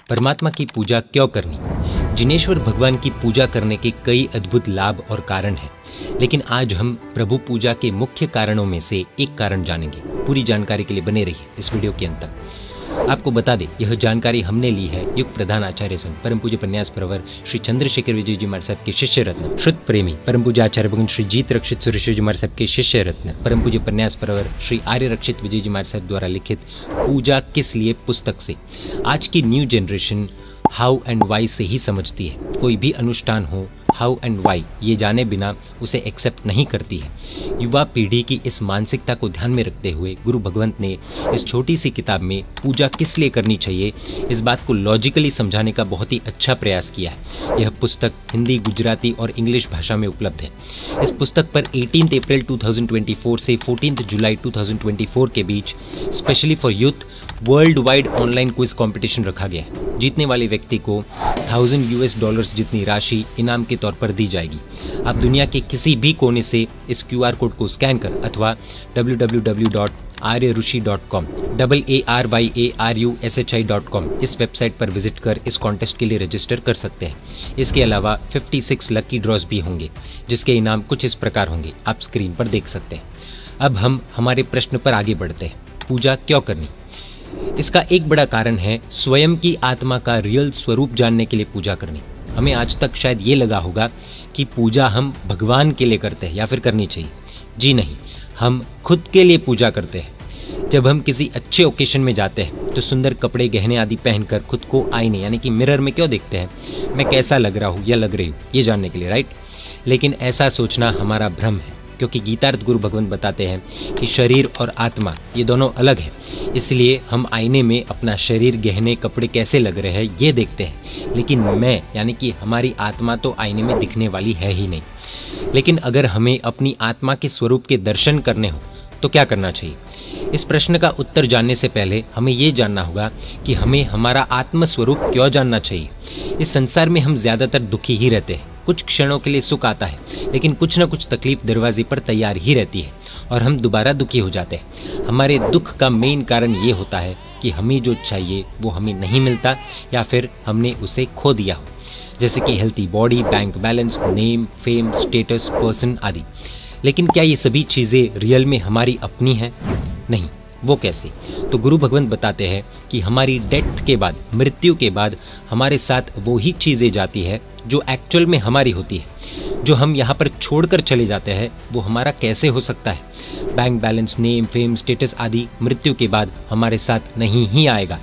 परमात्मा की पूजा क्यों करनी? जिनेश्वर भगवान की पूजा करने के कई अद्भुत लाभ और कारण हैं, लेकिन आज हम प्रभु पूजा के मुख्य कारणों में से एक कारण जानेंगे। पूरी जानकारी के लिए बने रहिए इस वीडियो के अंत तक। आपको बता दें, यह जानकारी हमने ली है युग प्रधान आचार्य संत परम पूज्य पन्यास प्रवर श्री चंद्रशेखर विजय जी महाराज साहब के शिष्य रत्न श्रुत प्रेमी परम पूज्य आचार्य भगवान श्री जीत रक्षित सुरेश्वर जी महाराज साहब के शिष्य रत्न परम पूज्य पन्यास प्रवर श्री आर्य रक्षित विजय जी महाराज साहब द्वारा लिखित पूजा किस लिए पुस्तक से। आज की new generation how and why से ही समझती है। कोई भी अनुष्ठान हो, हाउ एंड वाई ये जाने बिना उसे एक्सेप्ट नहीं करती है। युवा पीढ़ी की इस मानसिकता को ध्यान में रखते हुए गुरु भगवंत ने इस छोटी सी किताब में पूजा किस लिए करनी चाहिए, इस बात को लॉजिकली समझाने का बहुत ही अच्छा प्रयास किया है। यह पुस्तक हिंदी, गुजराती और इंग्लिश भाषा में उपलब्ध है। इस पुस्तक पर 18 अप्रैल 2024 से 14 जुलाई 2024 के बीच specially for youth world wide online quiz competition रखा गया है। जीतने वाले व्यक्ति को $1000 जितनी राशि इनाम के तौर पर दी जाएगी। आप दुनिया के किसी भी कोने से इस QR कोड को स्कैन कर अथवा www.aryarushi.com AARYARUSHI.com इस वेबसाइट पर विजिट कर इस कॉन्टेस्ट के लिए रजिस्टर कर सकते हैं। इसके अलावा 56 लकी ड्रॉज भी होंगे, जिसके इनाम कुछ इस प्रकार होंगे, आप स्क्रीन पर देख सकते हैं। अब हम हमारे प्रश्न पर आगे बढ़ते हैं। पूजा क्यों करनी? इसका एक बड़ा कारण है स्वयं की आत्मा का रियल स्वरूप जानने के लिए पूजा करनी। हमें आज तक शायद ये लगा होगा कि पूजा हम भगवान के लिए करते हैं या फिर करनी चाहिए। जी नहीं, हम खुद के लिए पूजा करते हैं। जब हम किसी अच्छे ओकेशन में जाते हैं तो सुंदर कपड़े, गहने आदि पहनकर खुद को आईने यानी कि मिरर में क्यों देखते हैं? मैं कैसा लग रहा हूँ या लग रही हूँ, ये जानने के लिए, राइट? लेकिन ऐसा सोचना हमारा भ्रम है, क्योंकि गीतार्थ गुरु भगवंत बताते हैं कि शरीर और आत्मा ये दोनों अलग हैं। इसलिए हम आईने में अपना शरीर, गहने, कपड़े कैसे लग रहे हैं ये देखते हैं, लेकिन मैं यानी कि हमारी आत्मा तो आईने में दिखने वाली है ही नहीं। लेकिन अगर हमें अपनी आत्मा के स्वरूप के दर्शन करने हो तो क्या करना चाहिए? इस प्रश्न का उत्तर जानने से पहले हमें ये जानना होगा कि हमें हमारा आत्म स्वरूप क्यों जानना चाहिए। इस संसार में हम ज्यादातर दुखी ही रहते हैं। कुछ क्षणों के लिए सुख आता है, लेकिन कुछ न कुछ तकलीफ दरवाजे पर तैयार ही रहती है और हम दोबारा दुखी हो जाते हैं। हमारे दुख का मेन कारण ये होता है कि हमें जो चाहिए वो हमें नहीं मिलता या फिर हमने उसे खो दिया हो, जैसे कि healthy body, bank balance, name, fame, status, person आदि। लेकिन क्या ये सभी चीज़ें रियल में हमारी अपनी हैं? नहीं। वो कैसे? तो गुरु भगवंत बताते हैं कि हमारी डेथ के बाद, मृत्यु के बाद हमारे साथ वो ही चीज़ें जाती है जो एक्चुअल में हमारी होती है। जो हम यहाँ पर छोड़कर चले जाते हैं वो हमारा कैसे हो सकता है? Bank balance, name, fame, status आदि मृत्यु के बाद हमारे साथ नहीं ही आएगा,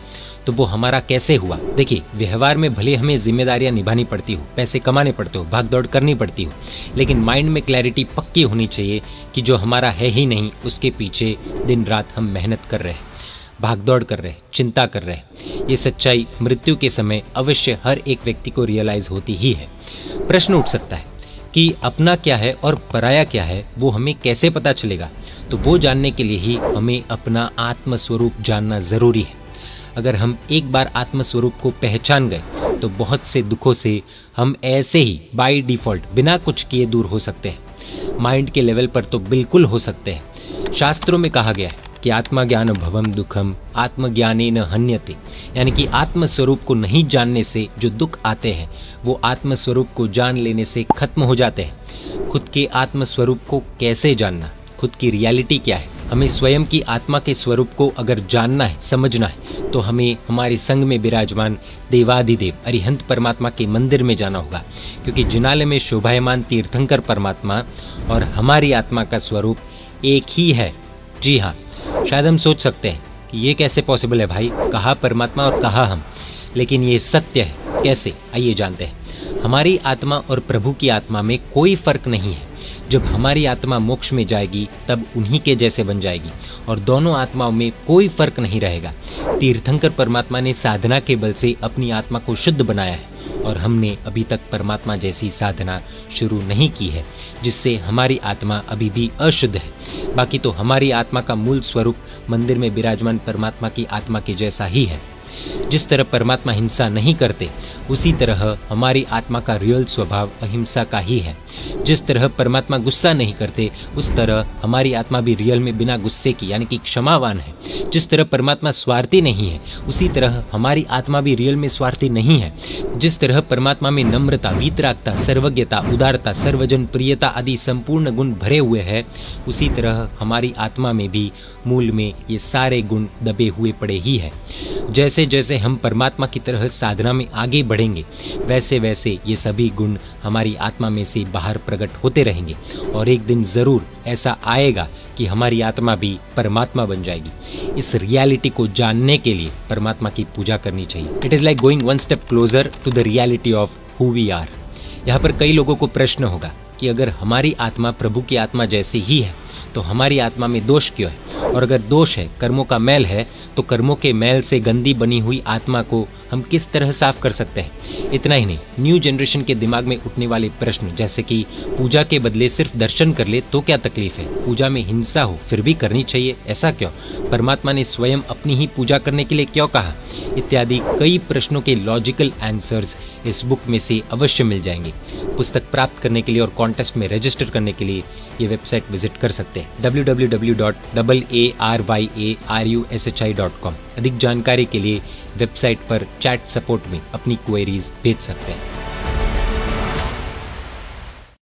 तो वो हमारा कैसे हुआ? देखिए, व्यवहार में भले हमें जिम्मेदारियां निभानी पड़ती हो, पैसे कमाने पड़ते हो, भाग दौड़ करनी पड़ती हो, लेकिन माइंड में क्लैरिटी पक्की होनी चाहिए कि जो हमारा है ही नहीं उसके पीछे दिन रात हम मेहनत कर रहे हैं, भाग दौड़ कर रहे हैं, चिंता कर रहे हैं। ये सच्चाई मृत्यु के समय अवश्य हर एक व्यक्ति को रियलाइज होती ही है। प्रश्न उठ सकता है कि अपना क्या है और पराया क्या है, वो हमें कैसे पता चलेगा? तो वो जानने के लिए ही हमें अपना आत्म स्वरूप जानना जरूरी है। अगर हम एक बार आत्म स्वरूप को पहचान गए तो बहुत से दुखों से हम ऐसे ही बाय डिफॉल्ट बिना कुछ किए दूर हो सकते हैं। माइंड के लेवल पर तो बिल्कुल हो सकते हैं। शास्त्रों में कहा गया है कि आत्मज्ञान भवम दुखम आत्मज्ञानेन हन्यते, यानी कि आत्म स्वरूप को नहीं जानने से जो दुख आते हैं वो आत्म स्वरूप को जान लेने से खत्म हो जाते हैं। खुद के आत्म स्वरूप को कैसे जानना? खुद की रियलिटी क्या है? हमें स्वयं की आत्मा के स्वरूप को अगर जानना है, समझना है, तो हमें हमारे संग में विराजमान देवाधिदेव अरिहंत परमात्मा के मंदिर में जाना होगा, क्योंकि जिनालय में शोभायमान तीर्थंकर परमात्मा और हमारी आत्मा का स्वरूप एक ही है। जी हाँ, शायद हम सोच सकते हैं कि ये कैसे पॉसिबल है भाई, कहा परमात्मा और कहा हम, लेकिन ये सत्य है। कैसे? आइए जानते हैं। हमारी आत्मा और प्रभु की आत्मा में कोई फर्क नहीं है। जब हमारी आत्मा मोक्ष में जाएगी तब उन्हीं के जैसे बन जाएगी और दोनों आत्माओं में कोई फर्क नहीं रहेगा। तीर्थंकर परमात्मा ने साधना के बल से अपनी आत्मा को शुद्ध बनाया है और हमने अभी तक परमात्मा जैसी साधना शुरू नहीं की है, जिससे हमारी आत्मा अभी भी अशुद्ध है। बाकी तो हमारी आत्मा का मूल स्वरूप मंदिर में विराजमान परमात्मा की आत्मा के जैसा ही है। जिस तरह परमात्मा हिंसा नहीं करते, उसी तरह हमारी आत्मा का रियल स्वभाव अहिंसा का ही है। जिस तरह परमात्मा गुस्सा नहीं करते, उस तरह हमारी आत्मा भी रियल में बिना गुस्से की यानी कि क्षमावान है। जिस तरह परमात्मा स्वार्थी नहीं है, उसी तरह हमारी आत्मा भी रियल में स्वार्थी नहीं है। जिस तरह परमात्मा में नम्रता, वीतरागता, सर्वज्ञता, उदारता, सर्वजन प्रियता आदि संपूर्ण गुण भरे हुए हैं, उसी तरह हमारी आत्मा में भी मूल में ये सारे गुण दबे हुए पड़े ही है। जैसे जैसे हम परमात्मा की तरह साधना में आगे बढ़ेंगे, वैसे वैसे ये सभी गुण हमारी आत्मा में से बाहर प्रकट होते रहेंगे और एक दिन जरूर ऐसा आएगा कि हमारी आत्मा भी परमात्मा बन जाएगी। इस रियलिटी को जानने के लिए परमात्मा की पूजा करनी चाहिए। It is like going one step closer to the reality of who we are. यहाँ पर कई लोगों को प्रश्न होगा कि अगर हमारी आत्मा प्रभु की आत्मा जैसी ही है तो हमारी आत्मा में दोष क्यों है, और अगर दोष है, कर्मों का मैल है, तो कर्मों के मैल से गंदी बनी हुई आत्मा को हम किस तरह साफ कर सकते हैं। इतना ही नहीं, न्यू जनरेशन के दिमाग में उठने वाले प्रश्न जैसे कि पूजा के बदले सिर्फ दर्शन कर ले तो क्या तकलीफ है, पूजा में हिंसा हो फिर भी करनी चाहिए, ऐसा क्यों, परमात्मा ने स्वयं अपनी ही पूजा करने के लिए क्यों कहा, इत्यादि कई प्रश्नों के लॉजिकल आंसर्स इस बुक में से अवश्य मिल जाएंगे। पुस्तक प्राप्त करने के लिए और कॉन्टेस्ट में रजिस्टर करने के लिए ये वेबसाइट विजिट कर सकते हैं www.aryarushi.com। अधिक जानकारी के लिए वेबसाइट पर चैट सपोर्ट में अपनी क्वेरीज भेज सकते हैं।